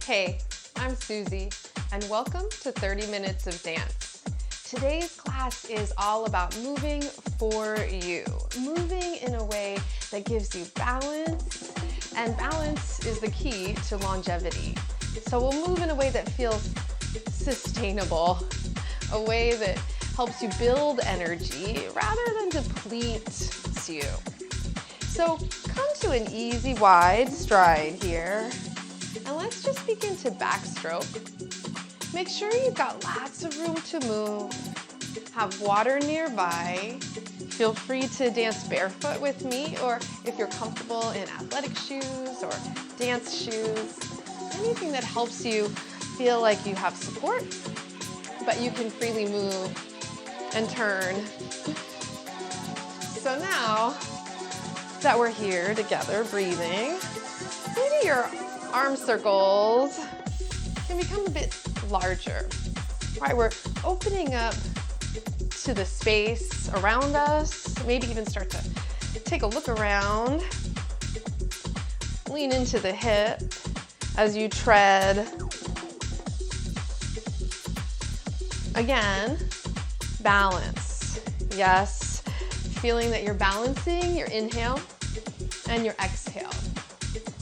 Hey, I'm Suzy, and welcome to 30 Minutes of Dance. Today's class is all about moving for you, moving in a way that gives you balance, and balance is the key to longevity. So we'll move in a way that feels sustainable, a way that helps you build energy rather than depletes you. So come to an easy wide stride here, and let's just begin to backstroke. Make sure you've got lots of room to move, have water nearby. Feel free to dance barefoot with me, or if you're comfortable in athletic shoes or dance shoes, anything that helps you feel like you have support, but you can freely move and turn. So now that we're here together, breathing, maybe your arm circles can become a bit larger. All right, we're opening up to the space around us, maybe even start to take a look around. Lean into the hip as you tread. Again, balance. Yes, feeling that you're balancing your inhale and your exhale.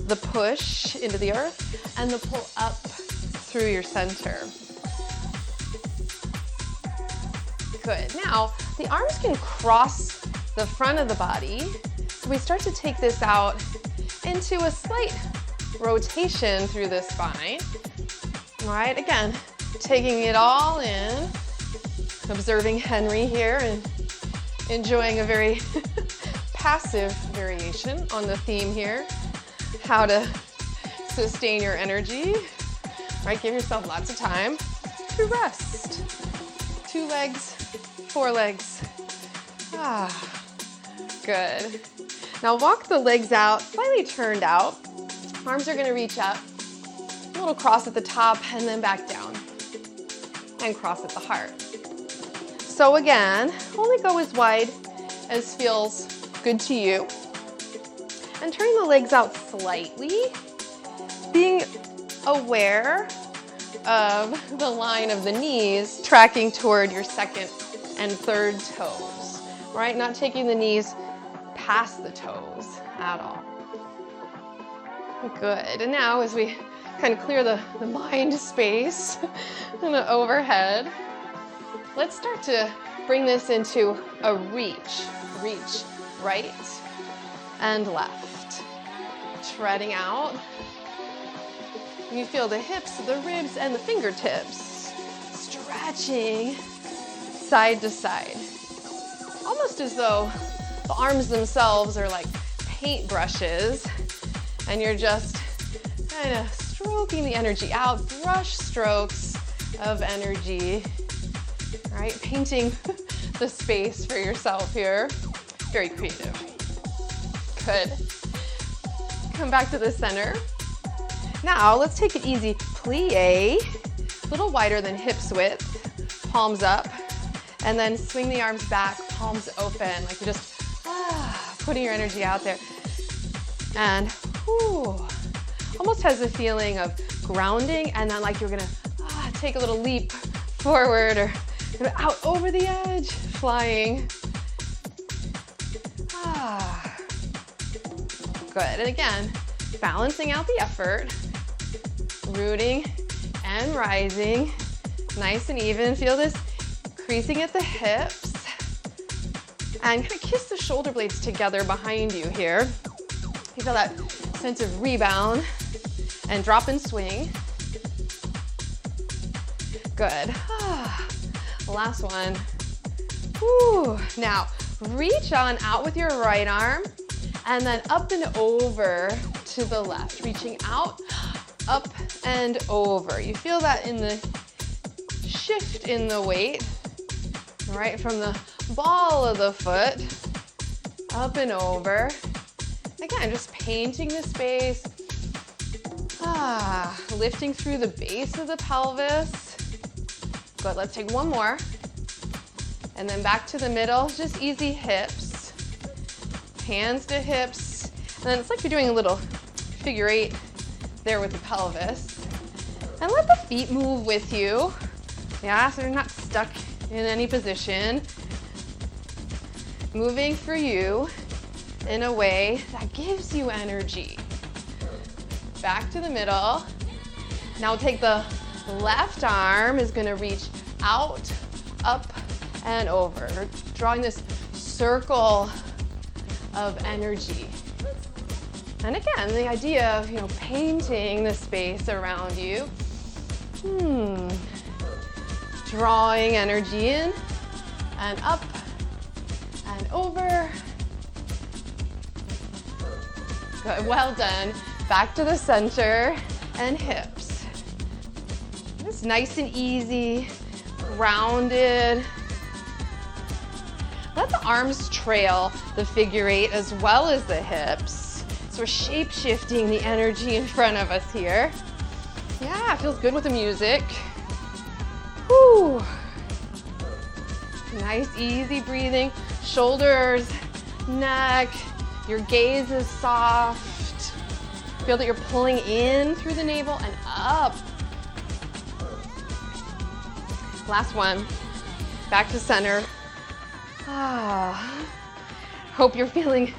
The push into the earth and the pull up through your center. Good. Now, the arms can cross the front of the body. So we start to take this out into a slight rotation through the spine. All right, again, taking it all in, observing Henry here and enjoying a very passive variation on the theme here, how to sustain your energy. All right, give yourself lots of time to rest. 2 legs, 4 legs. Good. Now walk the legs out, slightly turned out. Arms are gonna reach up, a little cross at the top and then back down, and cross at the heart. So again, only go as wide as feels good to you. And turning the legs out slightly, being aware of the line of the knees tracking toward your second and third toes, right? Not taking the knees past the toes at all. Good. And now as we kind of clear the mind space and the overhead, let's start to bring this into a reach. Reach right and left. Treading out. You feel the hips, the ribs, and the fingertips stretching side to side. Almost as though the arms themselves are like paint brushes and you're just kind of stroking the energy out, brush strokes of energy, right? Painting the space for yourself here. Very creative. Good. Come back to the center. Now let's take it easy. Plie, a little wider than hips width, palms up, and then swing the arms back, palms open, like you're just putting your energy out there. And almost has a feeling of grounding, and then like you're gonna take a little leap forward or out over the edge, flying. Good. And again, balancing out the effort, rooting and rising, nice and even. Feel this creasing at the hips, and kind of kiss the shoulder blades together behind you here. You feel that sense of rebound and drop and swing. Good. Last one. Now reach on out with your right arm and then up and over to the left. Reaching out, up and over. You feel that in the shift in the weight, right? From the ball of the foot, up and over. Again, just painting the space. Lifting through the base of the pelvis. Good, let's take one more. And then back to the middle, just easy hips. Hands to hips. And then it's like you're doing a little figure 8 there with the pelvis. And let the feet move with you. Yeah, so you're not stuck in any position. Moving for you in a way that gives you energy. Back to the middle. Now take the left arm is gonna reach out, up, and over. Drawing this circle of energy. And again, the idea of, painting the space around you. Drawing energy in and up and over. Good, well done. Back to the center and hips. It's nice and easy, grounded. Let the arms trail the figure eight as well as the hips. So we're shape-shifting the energy in front of us here. Yeah, it feels good with the music. Whew. Nice, easy breathing. Shoulders, neck, your gaze is soft. Feel that you're pulling in through the navel and up. Last one. Back to center. Hope you're feeling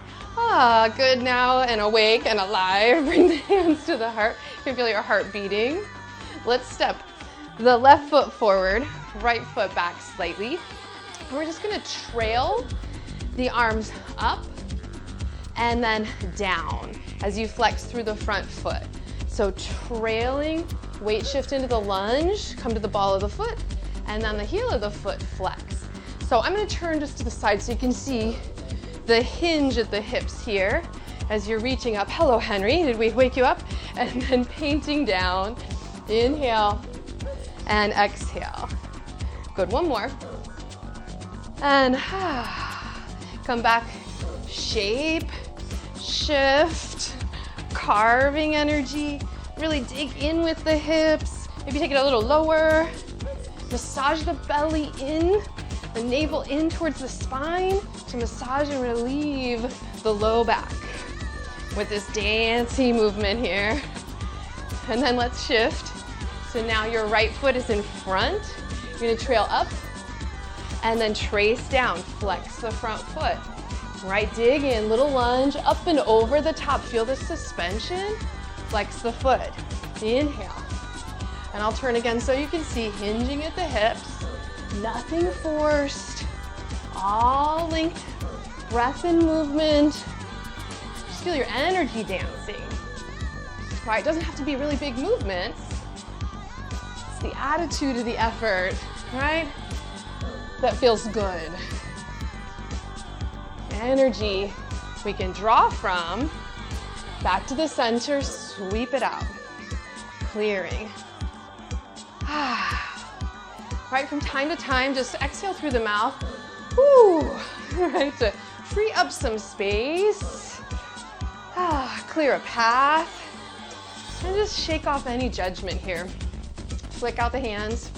good now and awake and alive. Bring the hands to the heart. You can feel your heart beating. Let's step the left foot forward, right foot back slightly. We're just gonna trail the arms up and then down as you flex through the front foot. So trailing, weight shift into the lunge, come to the ball of the foot, and then the heel of the foot flex. So I'm gonna turn just to the side so you can see the hinge at the hips here as you're reaching up. Hello, Henry, did we wake you up? And then painting down, inhale and exhale. Good, one more. And come back, shape, shift, carving energy. Really dig in with the hips. Maybe take it a little lower. Massage the belly in, the navel in towards the spine to massage and relieve the low back with this dancey movement here. And then let's shift. So now your right foot is in front. You're gonna trail up and then trace down, flex the front foot. Right, dig in, little lunge, up and over the top. Feel the suspension, flex the foot, inhale. And I'll turn again so you can see, hinging at the hips, nothing forced, all linked, breath and movement. Just feel your energy dancing. Right, it doesn't have to be really big movements. It's the attitude of the effort, right? That feels good. Energy we can draw from, back to the center, sweep it out, clearing. Right, from time to time, just exhale through the mouth. Woo, right, to free up some space, clear a path, and just shake off any judgment here. Flick out the hands.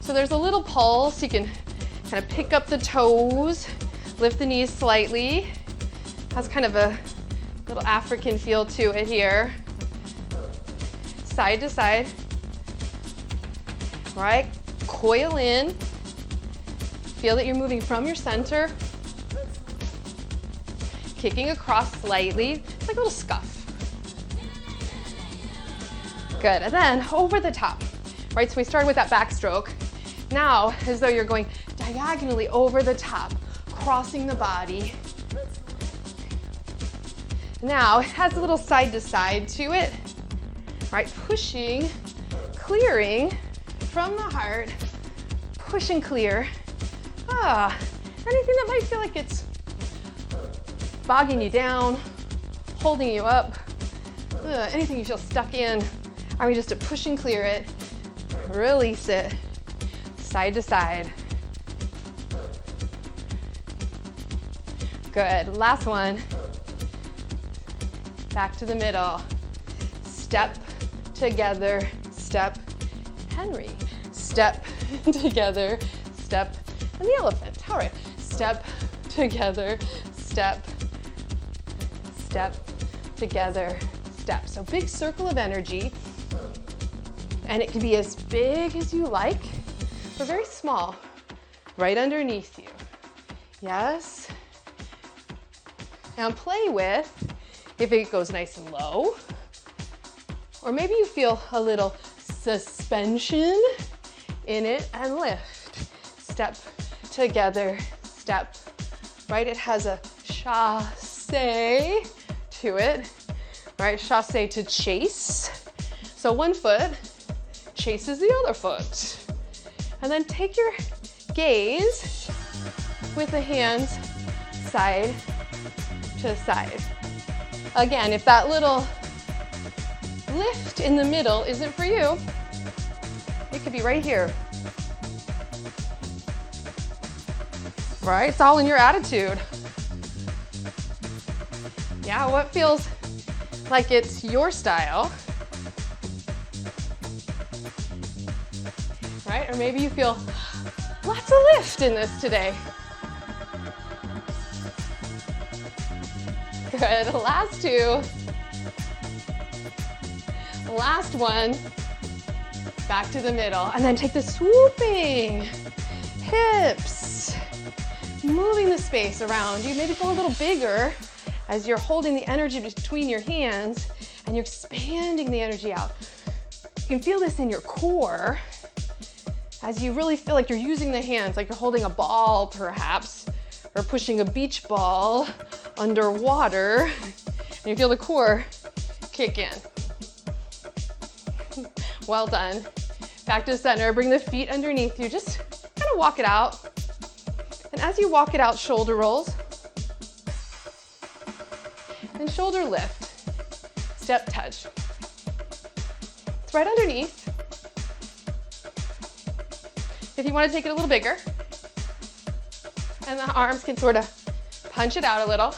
So there's a little pulse. You can kind of pick up the toes, lift the knees slightly. Has kind of a little African feel to it here. Side to side. Right, coil in. Feel that you're moving from your center, kicking across slightly, it's like a little scuff. Good, and then over the top. Right, so we started with that backstroke. Now, as though you're going diagonally over the top, crossing the body. Now, it has a little side to side to it. Right, pushing, clearing from the heart, push and clear. Anything that might feel like it's bogging you down, holding you up, anything you feel stuck in, I mean, just to push and clear it, release it, side to side. Good, last one. Back to the middle. Step together, step, Henry. Step together, step, and the elephant. All right, step together, step, step together, step. So big circle of energy. And it can be as big as you like, or very small, right underneath you. Yes. Now play with if it goes nice and low, or maybe you feel a little suspension in it and lift. Step together, step, right? It has a chasse to it, right? Chasse to chase. So one foot chases the other foot. And then take your gaze with the hands side to side. Again, if that little lift in the middle isn't for you, it could be right here. Right? It's all in your attitude. Yeah, what feels like it's your style? Right? Or maybe you feel lots of lift in this today. Good. Last two. Last one. Back to the middle. And then take the swooping hips. Moving the space around you. Maybe go a little bigger as you're holding the energy between your hands and you're expanding the energy out. You can feel this in your core as you really feel like you're using the hands, like you're holding a ball perhaps, or pushing a beach ball underwater, and you feel the core kick in. Well done. Back to center, bring the feet underneath you, just kind of walk it out. And as you walk it out, shoulder rolls and shoulder lift, step touch. It's right underneath. If you want to take it a little bigger, and the arms can sort of punch it out a little.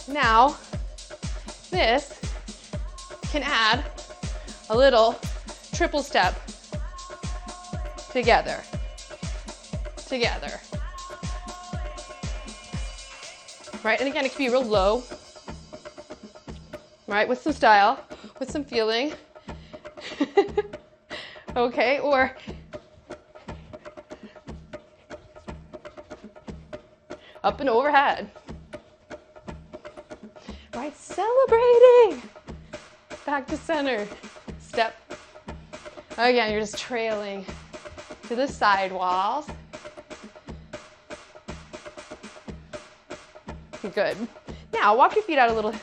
Now, this can add a little triple step together, together. Right, and again, it can be real low, right, with some style, with some feeling. Okay, or up and overhead. Right, celebrating. Back to center, step. Again, you're just trailing to the side walls. Good. Now, walk your feet out a little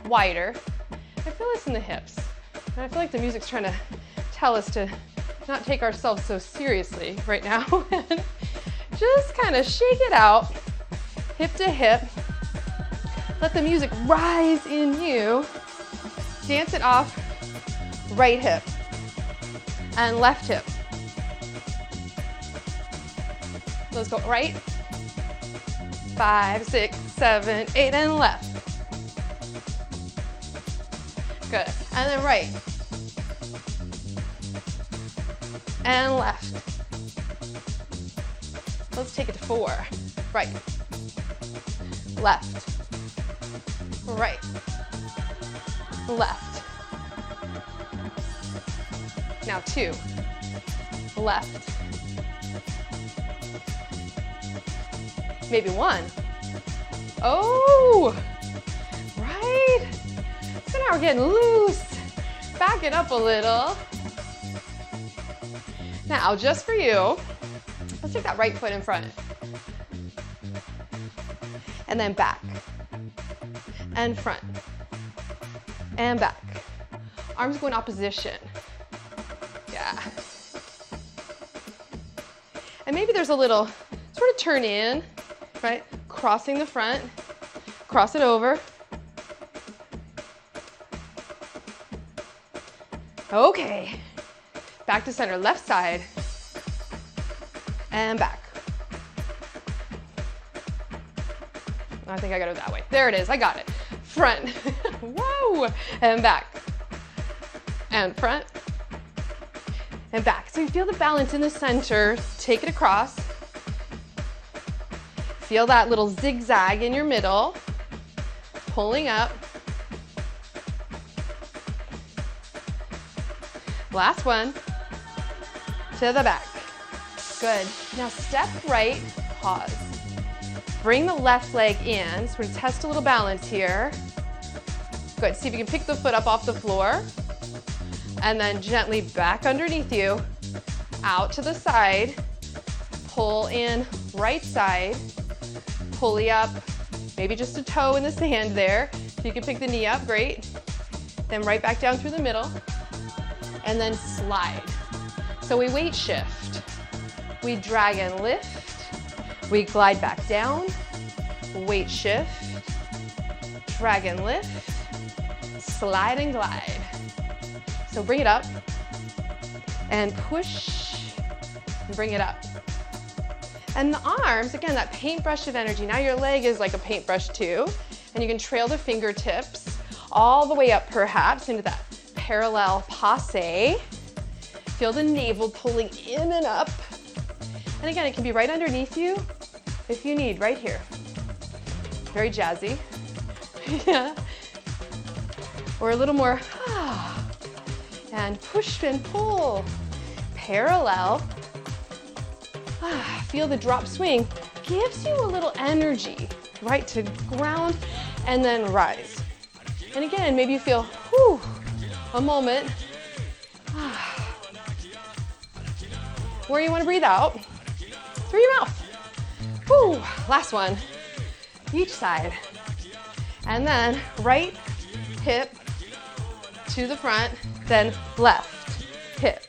wider. I feel this in the hips. And I feel like the music's trying to tell us to not take ourselves so seriously right now. Just kind of shake it out, hip to hip. Let the music rise in you. Dance it off, right hip and left hip. Let's go right, 5, 6, 7, 8, and left. Good, and then right, and left. Let's take it to 4, right, left, right, left. Now 2, left. Maybe 1. Oh, right. So now we're getting loose. Back it up a little. Now, just for you, let's take that right foot in front. And then back. And front. And back. Arms go in opposition. Yeah. And maybe there's a little sort of turn in, right? Crossing the front, cross it over. Okay. Back to center, left side. And back. I think I got it that way. There it is, I got it. Front. Whoa. And back. And front. And back. So you feel the balance in the center. Take it across. Feel that little zigzag in your middle. Pulling up. Last one. To the back. Good. Now step right, pause. Bring the left leg in. So we're gonna test a little balance here. Good. See if you can pick the foot up off the floor. And then gently back underneath you, out to the side. Pull in right side. Pulley up. Maybe just a toe in the sand there. If you can pick the knee up, great. Then right back down through the middle. And then slide. So we weight shift. We drag and lift. We glide back down. Weight shift. Drag and lift. Slide and glide. So bring it up. And push. And bring it up. And the arms, again, that paintbrush of energy. Now your leg is like a paintbrush too. And you can trail the fingertips all the way up perhaps into that parallel passe. Feel the navel pulling in and up. And again, it can be right underneath you if you need, right here. Very jazzy. Yeah. Or a little more, and push and pull. Parallel. Feel the drop swing. Gives you a little energy, right, to ground and then rise. And again, maybe you feel, a moment where you want to breathe out through your mouth. Last one, each side. And then right hip to the front, then left hip.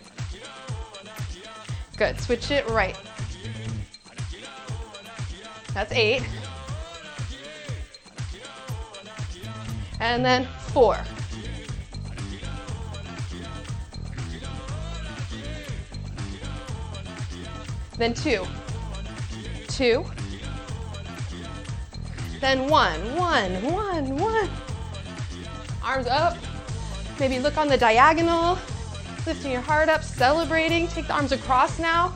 Good, switch it right. That's 8. And then 4. Then 2. 2. Then 1. 1, 1, 1. Arms up. Maybe look on the diagonal. Lifting your heart up, celebrating. Take the arms across now.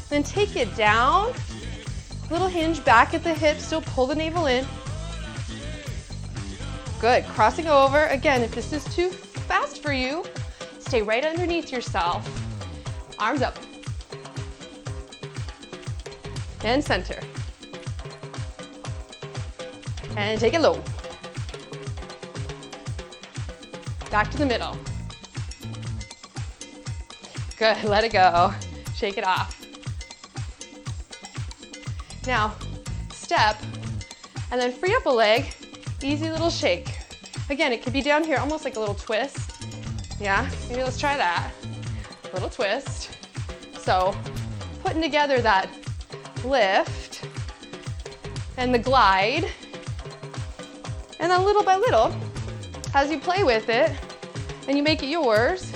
Then take it down. Little hinge back at the hip, still pull the navel in. Good, crossing over. Again, if this is too fast for you, stay right underneath yourself. Arms up. And center. And take it low. Back to the middle. Good, let it go. Shake it off. Now, step, and then free up a leg, easy little shake. Again, it could be down here, almost like a little twist. Yeah, maybe let's try that. Little twist. So, putting together that lift, and the glide, and then little by little, as you play with it, and you make it yours,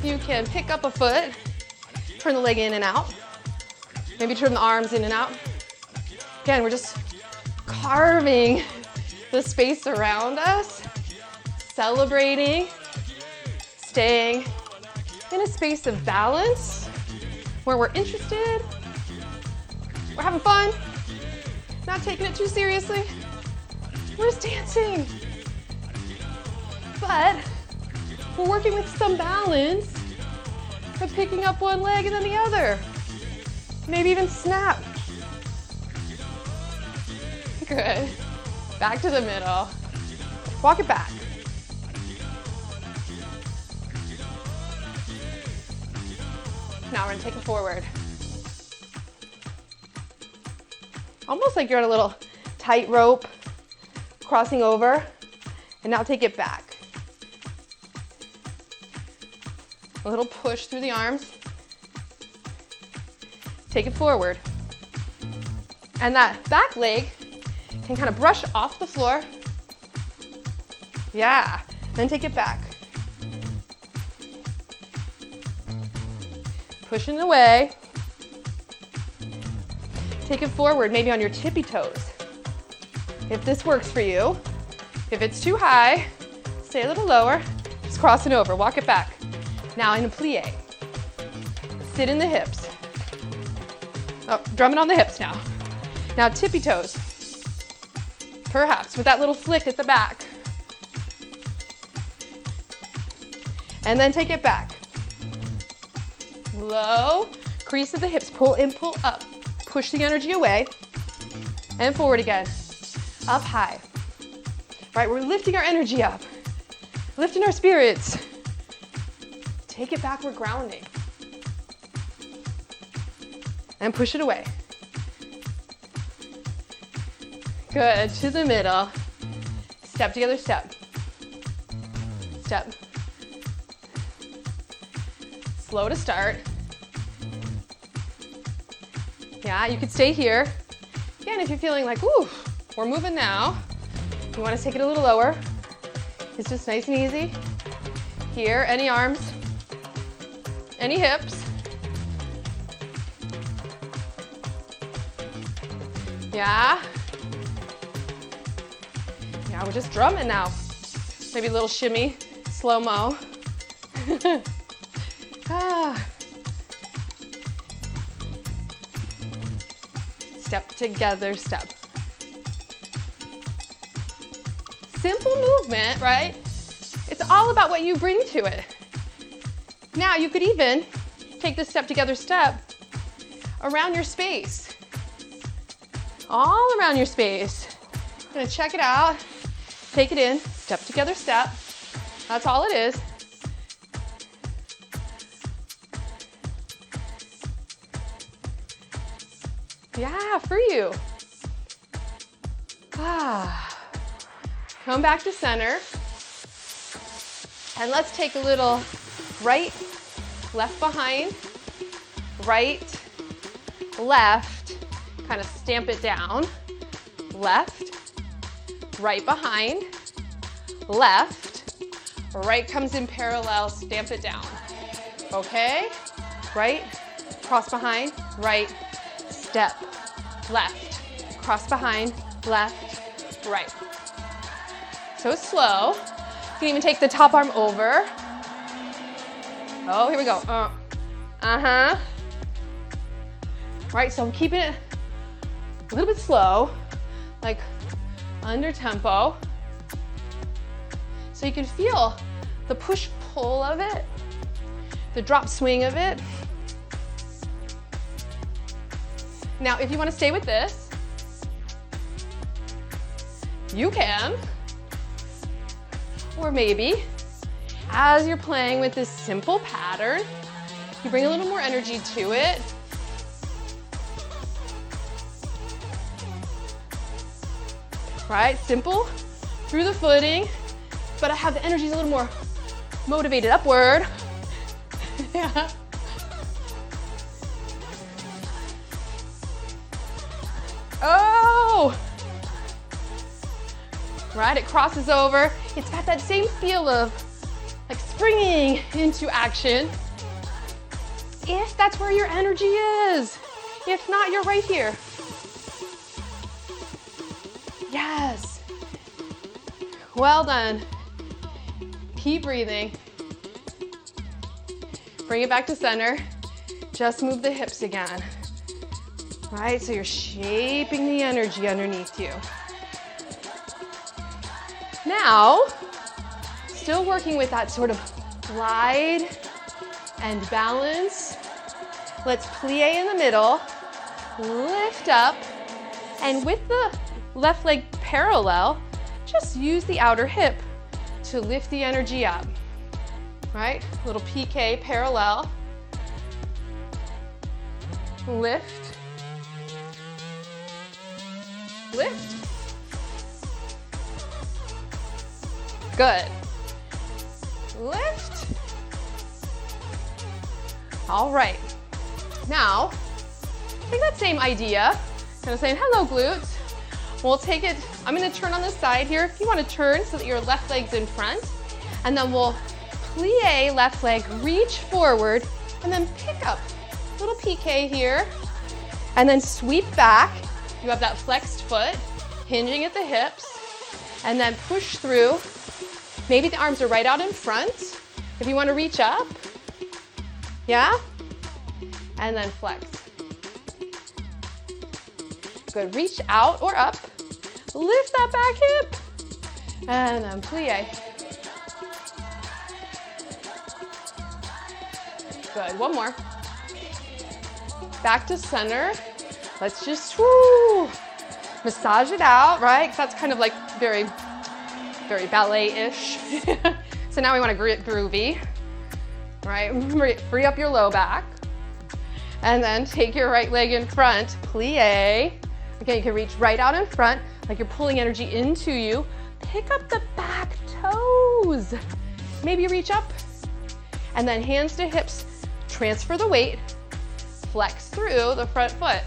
you can pick up a foot, turn the leg in and out, maybe turn the arms in and out. Again, we're just carving the space around us, celebrating, staying in a space of balance where we're interested, we're having fun, not taking it too seriously, we're just dancing. But we're working with some balance by picking up one leg and then the other. Maybe even snap. Good. Back to the middle. Walk it back. Now we're gonna take it forward. Almost like you're on a little tightrope, crossing over, and now take it back. A little push through the arms. Take it forward. And that back leg can kind of brush off the floor. Yeah, then take it back. Pushing away. Take it forward, maybe on your tippy toes. If this works for you. If it's too high, stay a little lower. Just cross it over, walk it back. Now in a plie. Sit in the hips. Oh, drumming on the hips now. Now tippy toes. Perhaps with that little flick at the back. And then take it back. Low, crease of the hips, pull in, pull up. Push the energy away, and forward again. Up high. Right, we're lifting our energy up, lifting our spirits. Take it back, we're grounding. And push it away. Good, to the middle. Step together, step. Step. Slow to start. Yeah, you could stay here. Again, if you're feeling like, ooh, we're moving now, you want to take it a little lower. It's just nice and easy. Here, any arms, any hips. Yeah. Yeah, we're just drumming now. Maybe a little shimmy, slow-mo. Ah. Step together, step. Simple movement, right? It's all about what you bring to it. Now you could even take this step together, step around your space. All around your space. I'm gonna check it out. Take it in, step together, step. That's all it is. Yeah, for you. Ah. Come back to center. And let's take a little right, left behind, right, left, kind of stamp it down. Left, right behind, left, right comes in parallel, stamp it down. Okay? Right, cross behind, right, step, left, cross behind, left, right. So slow. You can even take the top arm over. Oh, here we go. Uh-huh. Right, so I'm keeping it a little bit slow, like under tempo. So you can feel the push-pull of it, the drop swing of it. Now, if you want to stay with this, you can. Or maybe, as you're playing with this simple pattern, you bring a little more energy to it. Right, simple, through the footing, but I have the energy a little more motivated upward. Yeah. Oh! Right, it crosses over. It's got that same feel of like springing into action. If that's where your energy is. If not, you're right here. Yes. Well done. Keep breathing. Bring it back to center. Just move the hips again. Right, so you're shaping the energy underneath you. Now, still working with that sort of glide and balance. Let's plie in the middle, lift up, and with the left leg parallel, just use the outer hip to lift the energy up. Right, little PK parallel. Lift. Lift. Good. Lift. All right. Now, take that same idea, kind of saying, hello glutes. We'll take it, I'm gonna turn on the side here. If you wanna turn so that your left leg's in front, and then we'll plie left leg, reach forward, and then pick up. Little PK here, and then sweep back. You have that flexed foot, hinging at the hips, and then push through. Maybe the arms are right out in front. If you want to reach up, yeah? And then flex. Good, reach out or up. Lift that back hip, and then plie. Good, one more. Back to center. Let's just, woo, massage it out, right? 'Cause that's kind of like very, very ballet-ish. So now we want to get groovy, right? Free up your low back. And then take your right leg in front, plie. Again, you can reach right out in front, like you're pulling energy into you. Pick up the back toes. Maybe reach up. And then hands to hips, transfer the weight, flex through the front foot.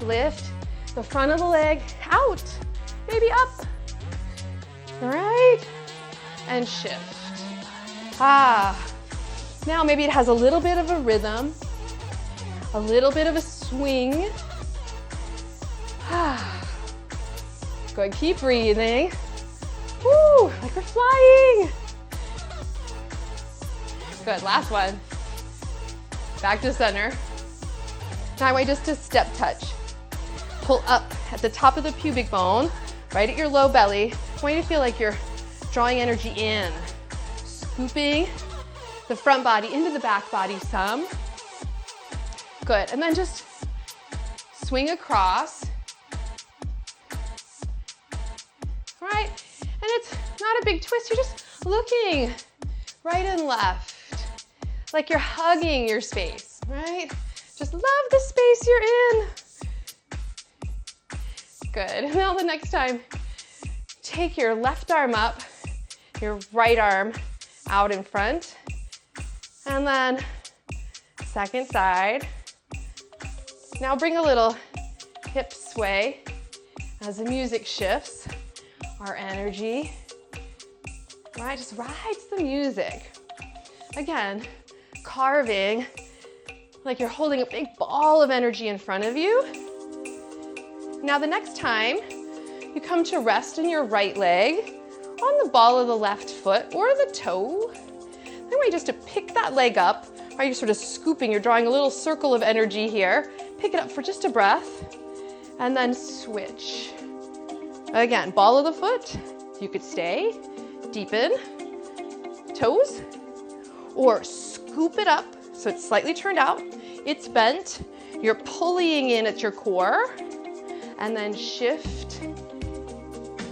Lift the front of the leg out, maybe up. All right, and shift. Now maybe it has a little bit of a rhythm, a little bit of a swing. Good, keep breathing. Woo, like we're flying. Good, last one. Back to center. Now I want you just to step touch. Pull up at the top of the pubic bone, right at your low belly. I want you to feel like you're drawing energy in, scooping the front body into the back body some. Good, and then just swing across. All right, and it's not a big twist, you're just looking right and left, like you're hugging your space, right? Just love the space you're in. Good, now the next time, take your left arm up, your right arm out in front, and then second side. Now bring a little hip sway as the music shifts our energy. Right, just rides the music. Again, carving like you're holding a big ball of energy in front of you. Now the next time you come to rest in your right leg on the ball of the left foot or the toe, I want you just to pick that leg up. Right, you're sort of scooping, you're drawing a little circle of energy here. Pick it up for just a breath and then switch. Again, ball of the foot, you could stay, deepen, toes, or scoop it up so it's slightly turned out, it's bent, you're pulling in at your core, and then shift,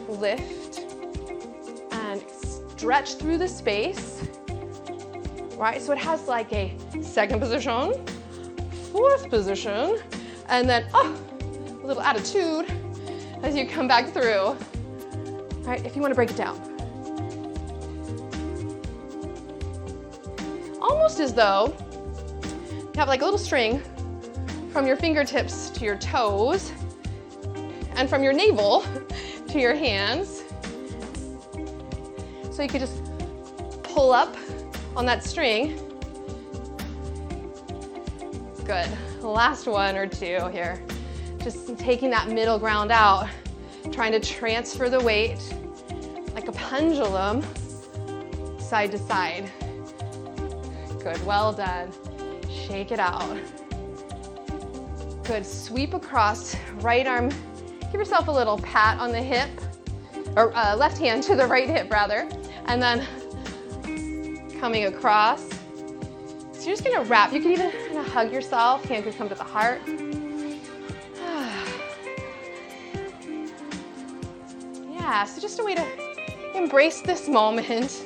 lift, and stretch through the space, right? So it has like a second position, fourth position, and then a little attitude as you come back through. All right, if you want to break it down. Almost as though you have like a little string from your fingertips to your toes and from your navel to your hands. So you could just pull up on that string. Good, last one or two here. Just taking that middle ground out, trying to transfer the weight like a pendulum side to side. Good, well done. Shake it out. Good, sweep across, right arm, give yourself a little pat on the hip, or left hand to the right hip rather, and then coming across. So you're just gonna wrap, you can even kind of hug yourself, hand could come to the heart. Yeah, so just a way to embrace this moment.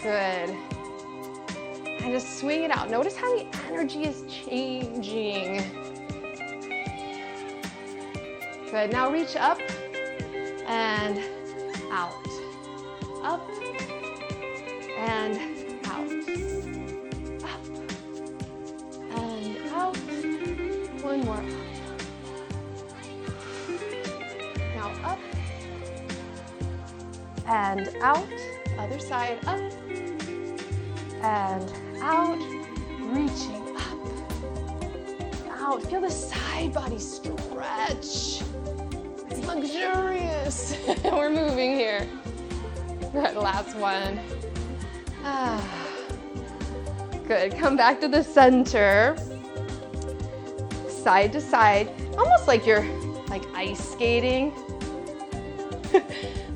Good. And just swing it out. Notice how the energy is changing. Good, now reach up and out. Up and out. Up and out. One more up. Now up and out. Other side, up and out. Reaching up, out. Feel the side body stretch. It's luxurious. We're moving here. Good, last one. Good, come back to the center. Side to side, almost like you're like ice skating.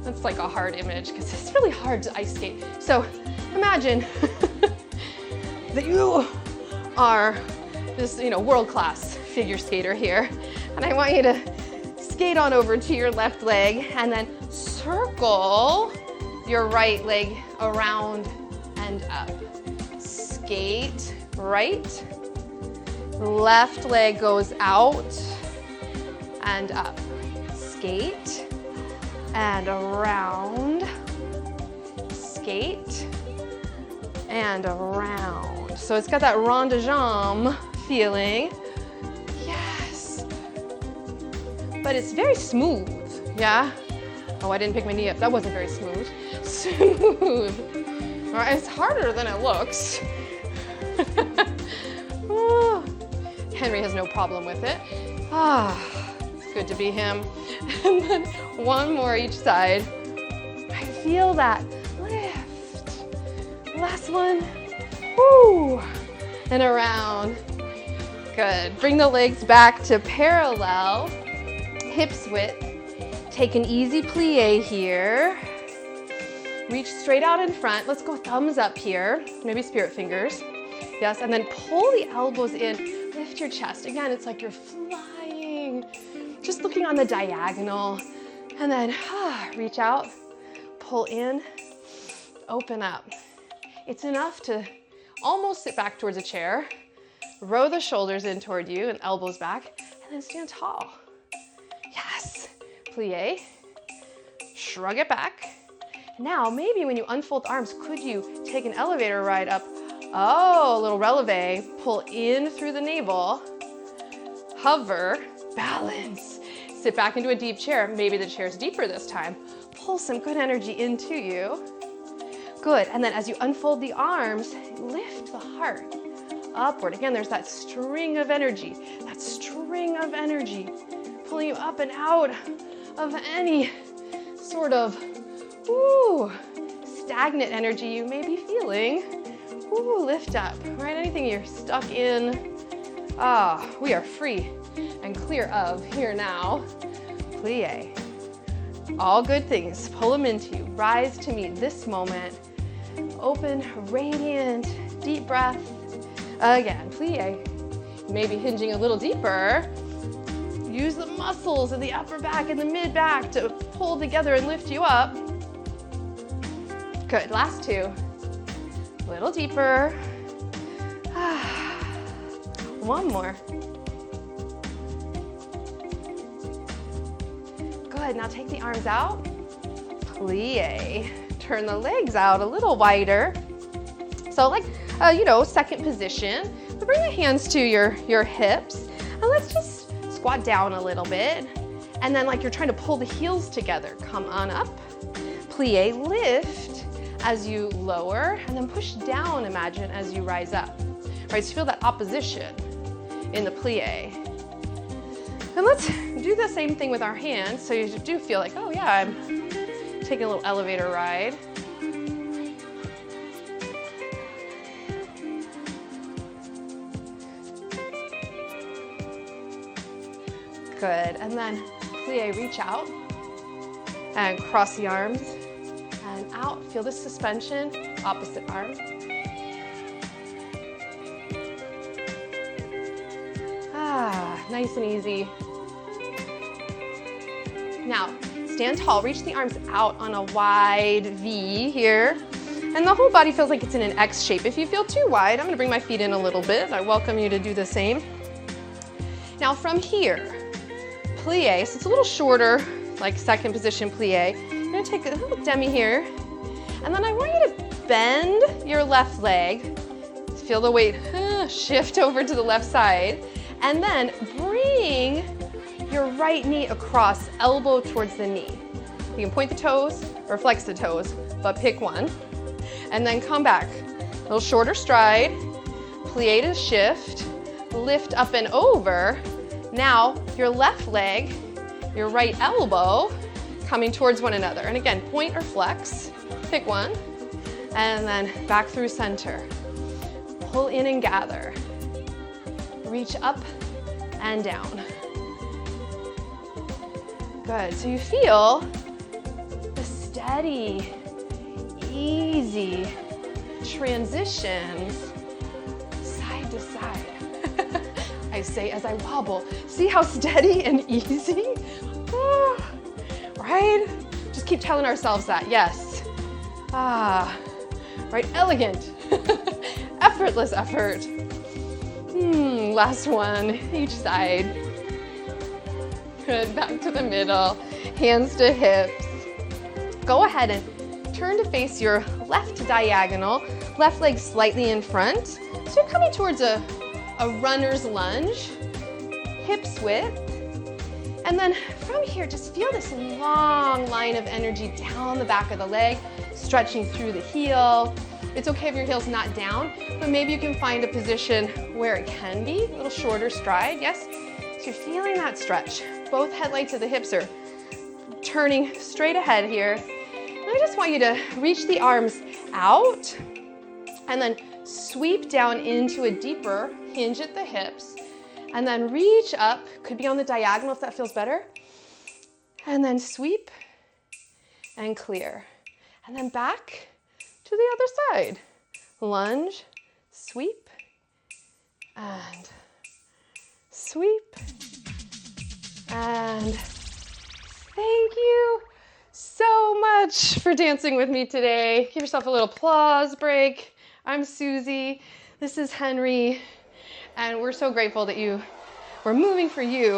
That's like a hard image because it's really hard to ice skate. So imagine that you are this, world-class figure skater here. And I want you to skate on over to your left leg and then circle your right leg around and up. Skate right, left leg goes out and up. Skate and around, skate and around. So it's got that rond de jambe feeling. Yes. But it's very smooth, yeah? Oh, I didn't pick my knee up. That wasn't very smooth. Smooth. All right, it's harder than it looks. Oh, Henry has no problem with it. It's good to be him. And then one more each side. I feel that lift. Last one. Woo. And around. Good. Bring the legs back to parallel, hips width. Take an easy plie here. Reach straight out in front. Let's go thumbs up here, maybe spirit fingers. Yes, and then pull the elbows in, lift your chest. Again, it's like you're flying, just looking on the diagonal. And then reach out, pull in, open up. It's enough to almost sit back towards a chair, row the shoulders in toward you and elbows back, and then stand tall. Yes, plie, shrug it back. Now, maybe when you unfold the arms, could you take an elevator ride up? Oh, a little releve, pull in through the navel, hover, balance, sit back into a deep chair. Maybe the chair's deeper this time. Pull some good energy into you. Good, and then as you unfold the arms, lift the heart upward. Again, there's that string of energy, pulling you up and out of any sort of stagnant energy you may be feeling. Lift up, right? Anything you're stuck in, we are free and clear of here now. Plie. All good things, pull them into you. Rise to meet this moment. Open, radiant, deep breath. Again, plie. Maybe hinging a little deeper. Use the muscles in the upper back and the mid back to pull together and lift you up. Good, last two. A little deeper. One more. Good, now take the arms out. Plie. Turn the legs out a little wider. So like, second position. But bring the hands to your hips. And let's just squat down a little bit. And then like you're trying to pull the heels together. Come on up. Plie, lift as you lower, and then push down, imagine, as you rise up. Right, so feel that opposition in the plie. And let's do the same thing with our hands, so you do feel like, oh yeah, I'm taking a little elevator ride. Good, and then plie, reach out and cross the arms and out. Feel the suspension, opposite arm. Nice and easy. Now, stand tall, reach the arms out on a wide V here. And the whole body feels like it's in an X shape. If you feel too wide, I'm gonna bring my feet in a little bit. I welcome you to do the same. Now from here, plie, so it's a little shorter, like second position plie. I'm gonna take a little demi here, and then I want you to bend your left leg. Feel the weight shift over to the left side, and then bring your right knee across, elbow towards the knee. You can point the toes or flex the toes, but pick one. And then come back, a little shorter stride, plie to shift, lift up and over. Now your left leg, your right elbow coming towards one another. And again, point or flex, pick one, and then back through center. Pull in and gather. Reach up and down. Good, so you feel the steady, easy transitions I say as I wobble. See how steady and easy? Right? Just keep telling ourselves that, yes. Right, elegant. Effortless effort. Last one, each side. Good, back to the middle, hands to hips. Go ahead and turn to face your left diagonal, left leg slightly in front. So you're coming towards a runner's lunge, hips width. And then from here, just feel this long line of energy down the back of the leg, stretching through the heel. It's okay if your heel's not down, but maybe you can find a position where it can be, a little shorter stride, yes? So you're feeling that stretch. Both headlights of the hips are turning straight ahead here. And I just want you to reach the arms out and then sweep down into a deeper hinge at the hips. And then reach up, could be on the diagonal if that feels better. And then sweep and clear. And then back to the other side. Lunge, sweep, and sweep. And thank you so much for dancing with me today. Give yourself a little applause break. I'm Suzy, this is Henry, and we're so grateful that we're moving for you.